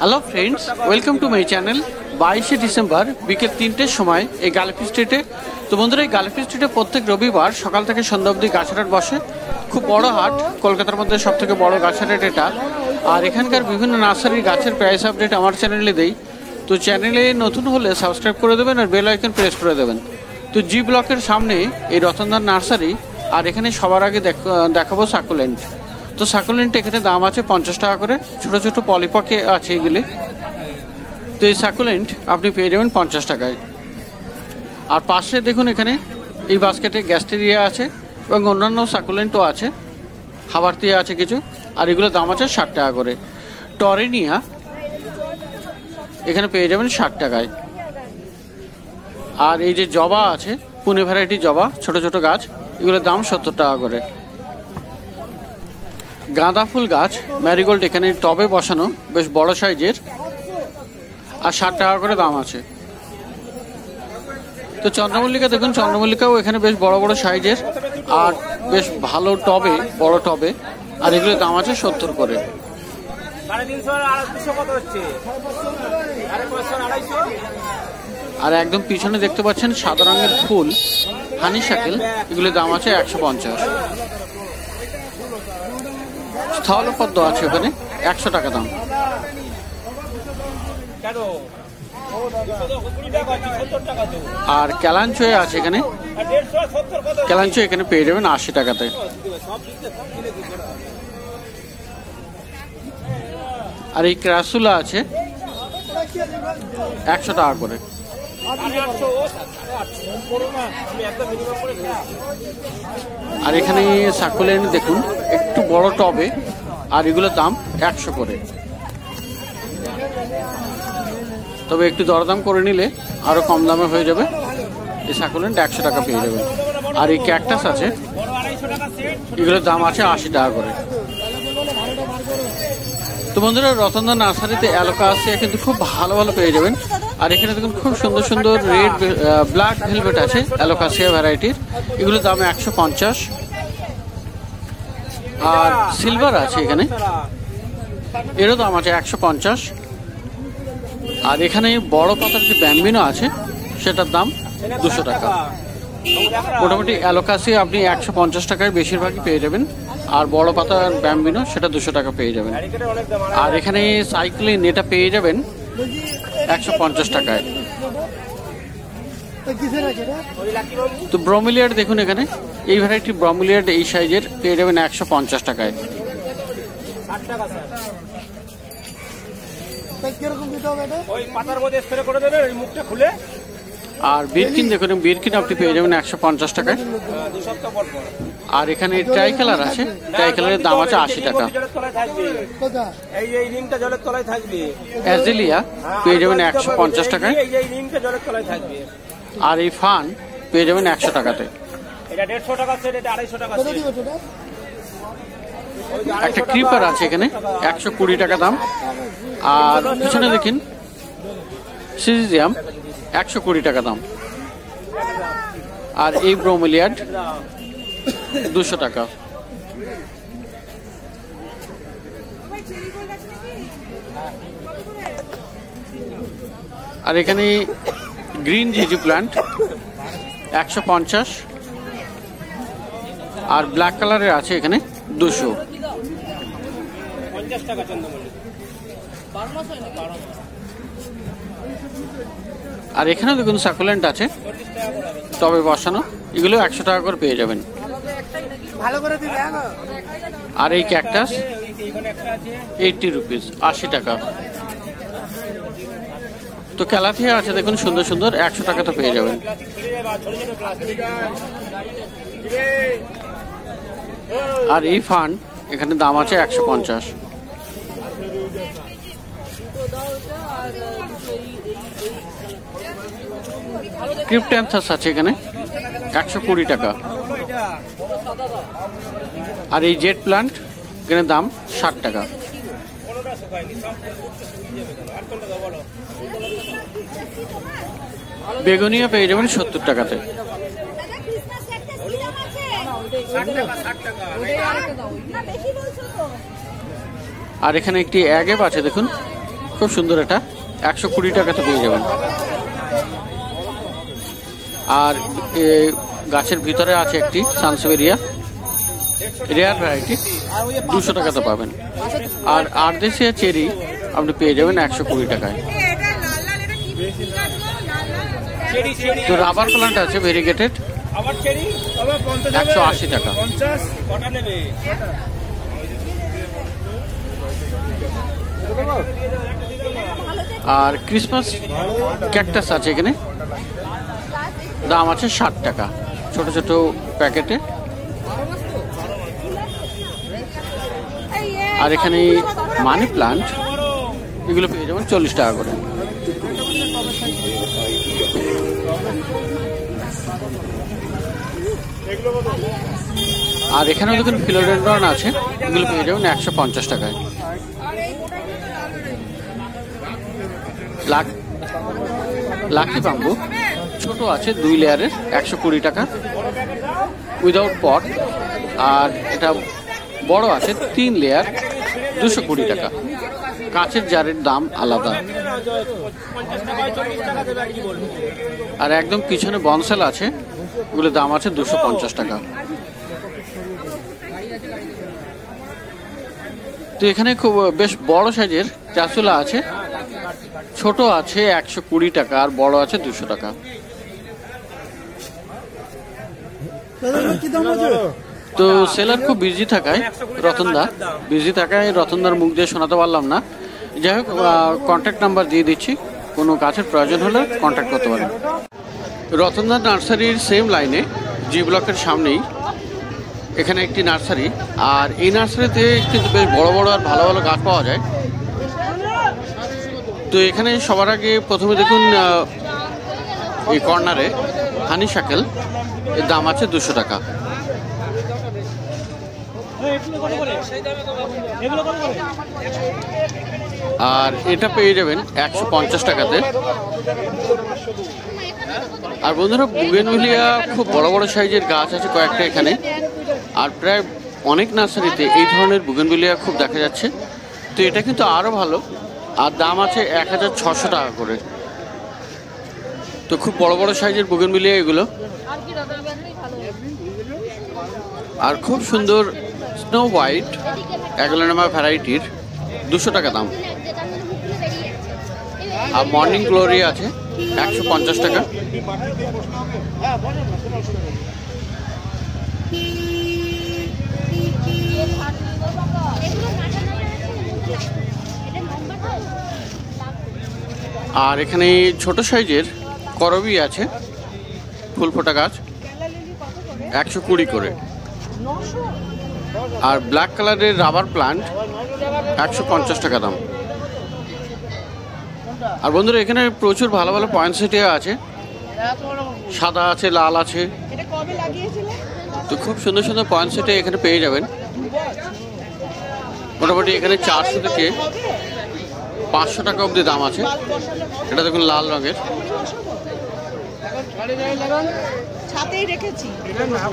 Hello friends, welcome to my channel. 22শে December বিকেল 3টের সময় এই গালেফি স্ট্রিটে। তো বন্ধুরা, এই গালেফি স্ট্রিটে প্রত্যেক রবিবার সকাল থেকে সন্ধ্যা অবধি গাছের হাট বসে। খুব বড় হাট, কলকাতার মধ্যে সব থেকে বড় গাছের হাট এটা। আর এখানকার বিভিন্ন নার্সারির গাছের প্রাইস আপডেট আমার চ্যানেলে দেই। তো চ্যানেলে নতুন হলে সাবস্ক্রাইব করে দেবেন আর বেল আইকন প্রেস করে দেবেন। তো জি ব্লকের সামনে এই রতনদার নার্সারি, আর এখানে সবার আগে দেখাবো সাকুলেন্ট। তো সাকুলেন্ট এখানে দাম আছে 50 টাকা করে, ছোটো ছোটো পলিপকে আছে এগুলি। তো এই সাকুলেন্ট আপনি পেয়ে যাবেন 50 টাকায়। আর পাশে দেখুন এখানে এই বাস্কেটে গ্যাস্টেরিয়া আছে এবং অন্যান্য সাকুলেন্টও আছে, হাবারতিয়া আছে কিছু। আর এগুলোর দাম আছে 60 টাকা করে। টরেনিয়া এখানে পেয়ে যাবেন 60 টাকায়। আর এই যে জবা আছে, পুনে ভ্যারাইটি জবা, ছোট ছোট গাছ, এগুলোর দাম 70 টাকা করে। গাঁদা ফুল গাছ ম্যারিগোল্ড এখানে টবে বসানো, বেশ বড় সাইজের, আর 60 টাকা করে দাম আছে। তো চন্দ্রমল্লিকা দেখুন, চন্দ্রমল্লিকাও এখানে বেশ বড় বড় সাইজের আর বেশ ভালো টবে, বড় টবে, আর এগুলোর দাম আছে 70 করে। আর একদম পিছনে দেখতে পাচ্ছেন সাদা রঙের ফুল হানি শাকেল, এগুলোর দাম আছে 150। স্থলপদ্ম আছে ওখানে 100 টাকা দাম। আর ক্যালাঞ্চোয়ে আছে এখানে, ক্যালাঞ্চো এখানে পেয়ে যাবেন 80 টাকাতে। আর এই ক্রাসুলা আছে 100 টাকা করে। আর এখানে সাকুলেন্ট দেখুন একটু বড় টবে, আর এগুলোর দাম 100 করে। তবে একটু দরদাম করে নিলে আরো কম দামে হয়ে যাবে। এই সাকুলেন্ট 100 টাকা পেয়ে যাবেন। আর এই ক্যাকটাস আছে, এগুলোর দাম আছে 80 টাকা করে। তো বন্ধুরা, রতনদা নার্সারিতে অ্যালোকাসিয়া কিন্তু খুব ভালো ভালো পেয়ে যাবেন। আর এখানে দেখুন খুব সুন্দর সুন্দর রেড ব্ল্যাক ভেলভেট আছে অ্যালোকাসিয়া ভ্যারাইটির, এগুলোর দাম 150। আর সিলভার আছে এখানে, এরও দাম আছে 150। আর এখানে বড় পাতার যে ব্যাম্বিনো আছে সেটার দাম 200 টাকা। মোটামুটি অ্যালোকাসিয়া আপনি 150 টাকায় বেশিরভাগই পেয়ে যাবেন, আর বড় পাতার ব্যাম্বিনো সেটা 200 টাকা পেয়ে যাবেন। আর এখানে সাইক্লিন এটা পেয়ে যাবেন 150 টাকায়। তো ব্রোমিলিয়াড দেখুন এখানে, এই ভ্যারাইটি ব্রোমিলিয়াড এই সাইজের পেয়ে যাবেন 150 টাকায়। আর বিরকিন দেখুন, বিরকিন আপনি পেয়ে যাবেন 150 টাকায়। আর এখানে ট্রাই কালার আছে, ট্রাই কালারের দাম আছে 80 টাকা। অ্যাজিলিয়া পেয়ে যাবেন 150 টাকায়। আর এই ফান পেয়ে যাবেন 100 টাকাতে। একটা ক্রিপার আছে এখানে 120 টাকা দাম। আর পিছনে দেখুন সিজিয়াম 120 টাকা দাম। আর এই ব্রোমিলিয়াড 200 টাকা। আর এখানে গ্রিন জিজি প্ল্যান্ট 150। আর ব্ল্যাক কালারের আছে এখানে 200। আর এখানেও দেখুন সাকুলেন্ট আছে টবে বসানো, এগুলো 100 টাকা করে পেয়ে যাবেন। আর এই ক্যাকটাস 80 রুপিস, 80 টাকা। তো ক্যালাথিয়া আছে দেখুন সুন্দর সুন্দর, 100 টাকাতে পেয়ে যাবেন। আর এই ফান্ড এখানে দাম আছে 150। ক্রিপ্ট্যান্থাস আছে এখানে 120 টাকা। আর এই জেট প্লান্ট এখানে দাম 60 টাকা। বেগুনিয়া পেয়ে যাবেন 70 টাকাতে। আর এখানে একটি অ্যাগেপ আছে দেখুন, খুব সুন্দর, এটা 120 টাকাতে পেয়ে যাবেন। আর গাছের ভিতরে আছে একটি সানসেভেরিয়া, রেয়ার ভ্যারাইটি, 200 টাকাতে পাবেন। আর আর্দেশিয়া চেরি আপনি পেয়ে যাবেন 120 টাকায়। তো রাবার প্লান্ট আছে ভেরিগেটেড, 180 টাকা। আর ক্রিসমাস ক্যাকটাস আছে এখানে, দাম আছে 60 টাকা, ছোট ছোট প্যাকেটে। আর এখানে মানি প্লান্ট, এগুলো পেয়ে যাবেন 40 টাকা করে। আর এখানেও দেখুন ফিলোডেন্ড্রন আছে, এগুলো পেয়ে যাবেন 150 টাকায়। লাকি বাম্বু ছোট আছে 2 লেয়ারের, 120 টাকা উইদাউট পট। আর এটা বড় আছে 3 লেয়ার, 220 টাকা। কাঁচের জারের দাম আলাদা। আর একদম পিছনে বনসেল আছে, এগুলোর দাম আছে 250 টাকা। তো এখানে খুব বেশ বড় সাইজের চাচুলা আছে, ছোট আছে 120 টাকা আর বড় আছে 200 টাকা। তো সেলার খুব বিজি থাকায় রতনদার মুখ দিয়ে শোনাতে পারলাম না। যাই হোক, কন্ট্যাক্ট নাম্বার দিয়ে দিচ্ছি, কোনো গাছের প্রয়োজন হলে কন্ট্যাক্ট করতে পারেন। রতনদার নার্সারির সেম লাইনে জি ব্লকের সামনেই এখানে একটি নার্সারি। আর এই নার্সারিতে কিন্তু বেশ বড় বড় আর ভালো ভালো গাছ পাওয়া যায়। তো এখানে সবার আগে প্রথমে দেখুন এই কর্নারে হানি শাকেল, এর দাম আছে 200 টাকা। আর এটা পেয়ে যাবেন 150 টাকাতে। আর বন্ধুরা, বুগেনভিলিয়া খুব বড় বড় সাইজের গাছ আছে কয়েকটা এখানে। আর প্রায় অনেক নার্সারিতে এই ধরনের বুগেনভিলিয়া খুব দেখা যাচ্ছে। তো এটা কিন্তু আরও ভালো, আর দাম আছে 1600 টাকা করে। তো খুব বড় বড় সাইজের বুগেনভিলিয়া এগুলো। আর খুব সুন্দর স্নো হোয়াইট অ্যাগলোনেমা ভ্যারাইটির 200 টাকা দাম। আর মর্নিং গ্লোরি আছে 150 টাকা। আর এখানে ছোট সাইজের করবি আছে, ফুল ফোটা গাছ, 120 করে। আর ব্ল্যাক কালারের রাবার প্লান্ট 150 টাকা দাম। আর বন্ধুরা, এখানে প্রচুর ভালো ভালো পয়েন্টসেটিয়া আছে, সাদা আছে, লাল আছে। তো খুব সুন্দর সুন্দর পয়েন্টসেটিয়া এখানে পেয়ে যাবেন। মোটামুটি এখানে 400 থেকে 500 টাকা অবধি দাম আছে। এটা দেখুন লাল রঙের,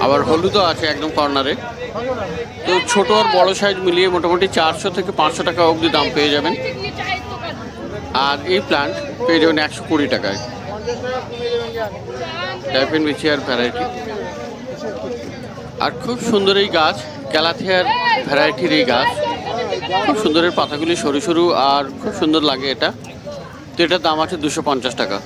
আবার হলুদও আছে একদম কর্নারে। তো ছোট আর বড় সাইজ মিলিয়ে মোটামুটি 400 থেকে 500 টাকা অবধি দাম পেয়ে যাবেন। আর এই প্লান্ট পেয়ে যাবেন 120 টাকায়। টাইপেন বিচিয়ার ভ্যারাইটি। আর খুব সুন্দর এই গাছ, ক্যালাথিয়ার ভ্যারাইটির এই গাছ, খুব সুন্দরের পাতাগুলি সরু সরু আর খুব সুন্দর লাগে এটা। তো এটার দাম আছে 250 টাকা।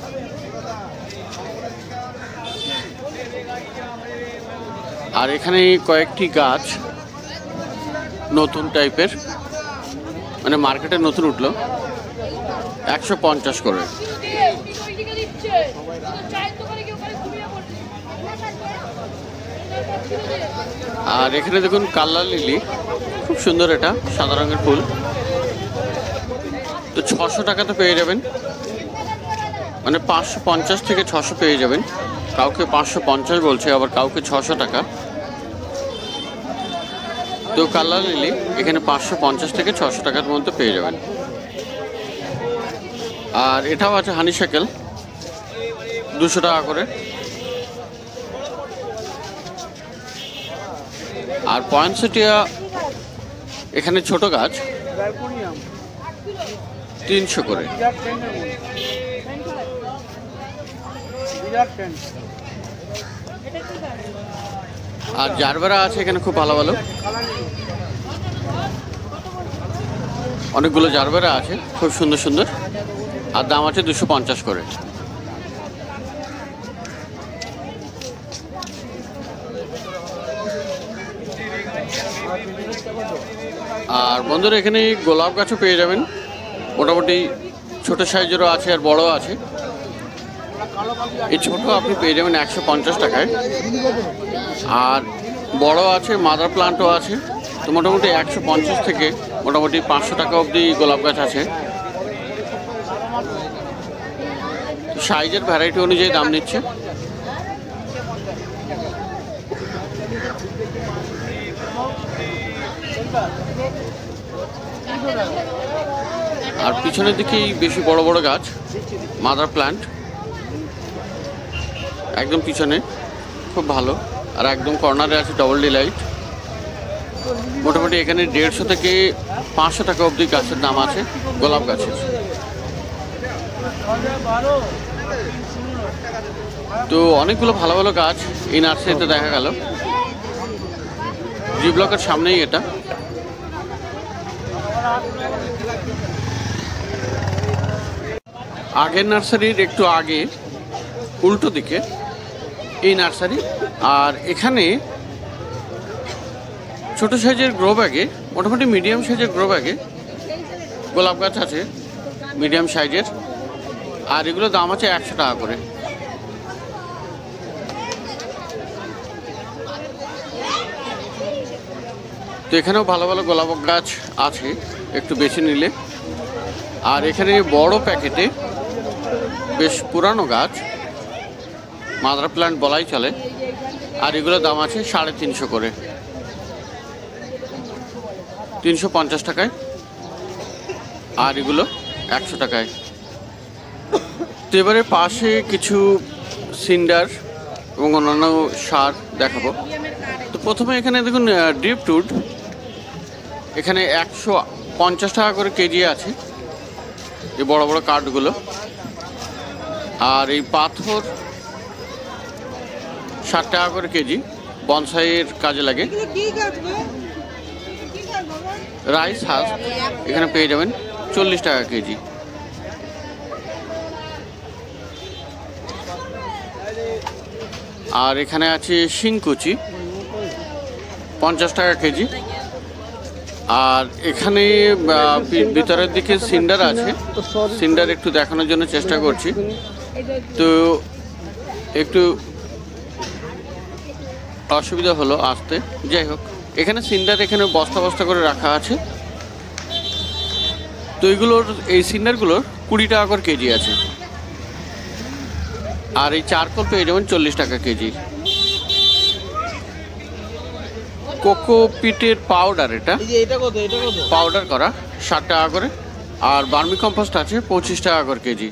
আর এখানে কয়েকটি গাছ নতুন টাইপের, মানে মার্কেটে নতুন উঠলো, 150 করে। আর এখানে দেখুন কালার লিলি, খুব সুন্দর, এটা সাদা রঙের ফুল। তো 600 টাকাতে পেয়ে যাবেন, মানে 550 থেকে 600 পেয়ে যাবেন। কাউকে 550 বলছে, আবার কাউকে 600 টাকা। তো কালার লিলি এখানে 550 থেকে 600 টাকার মধ্যে পেয়ে যাবেন। আর এটাও আছে হানি শাকেল, 200 টাকা করে। আর পয়েন্টসেটিয়া এখানে ছোট গাছ, 300 করে। আর জারবেরা আছে এখানে খুব ভালো ভালো, অনেকগুলো জারবেরা আছে খুব সুন্দর সুন্দর, আর দাম আছে 250 করে। আর বন্ধুরা এখানে গোলাপ গাছও পেয়ে যাবেন, মোটামুটি ছোট সাইজেরও আছে আর বড় আছে। এই ছোট আপনি পেয়ে যাবেন 150 টাকায়, আর বড় আছে, মাদার প্লান্টও আছে। তো মোটামুটি 150 থেকে মোটামুটি 500 টাকা অবধি গোলাপ গাছ আছে। সাইজের ভ্যারাইটি অনুযায়ী দাম নিচ্ছে। আর পিছনের দিকেই বেশি বড় বড় গাছ, মাদার প্লান্ট একদম পিছনে খুব ভালো। আর একদম কর্নারে আছে ডবল ডিলাইট। মোটামুটি এখানে 150 থেকে 500 টাকা অবধি গাছের দাম আছে গোলাপ গাছের। তো অনেকগুলো ভালো ভালো গাছ এই নার্সারিতে দেখা গেল। জি ব্লকের সামনেই এটা। আগের নার্সারির একটু আগে উল্টো দিকে এই নার্সারি। আর এখানে ছোট সাইজের গ্রো ব্যাগে, মোটামুটি মিডিয়াম সাইজের গ্রো ব্যাগে গোলাপ গাছ আছে মিডিয়াম সাইজের। আর এগুলো দাম আছে 100 টাকা করে। তো এখানেও ভালো ভালো গোলাপ গাছ আছে একটু বেছে নিলে। আর এখানে বড় প্যাকেটে বেশ পুরানো গাছ, মাদার প্ল্যান্ট বলাই চলে। আর এগুলোর দাম আছে 350 করে, 350 টাকায়। আর এগুলো 100 টাকায়। তো এবারে পাশে কিছু সিন্ডার এবং অন্যান্য সার দেখাবো। তো প্রথমে এখানে দেখুন ড্রিপউড, এখানে 150 টাকা করে কেজি আছে এই বড় বড় কাঠগুলো। আর এই পাথর 60 টাকা করে কেজি, বনসাইয়ের কাজে লাগে। রাইস হাঁস এখানে পেয়ে যাবেন 40 টাকা কেজি। আর এখানে আছে শিংকুচি 50 টাকা কেজি। আর এখানে ভিতরের দিকে সিন্ডার আছে, সিন্ডার একটু দেখানোর জন্য চেষ্টা করছি। তো একটু অসুবিধা হলো আসতে, যাই হোক। এখানে সিন্ডার এখানে বস্তা বস্তা করে রাখা আছে। তো এইগুলোর, এই সিন্ডারগুলোর 20 টাকা করে কেজি আছে। আর এই চারকোল পেয়ে যাবেন 40 টাকা কেজি। কোকোপিটের পাউডার, এটা পাউডার করা 60 টাকা করে। আর বার্মি কম্পোস্ট আছে 25 টাকা করে কেজি।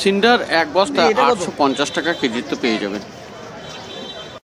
সিন্ডার এক বস্তা 850 টাকা কেজি তো পেয়ে যাবেন।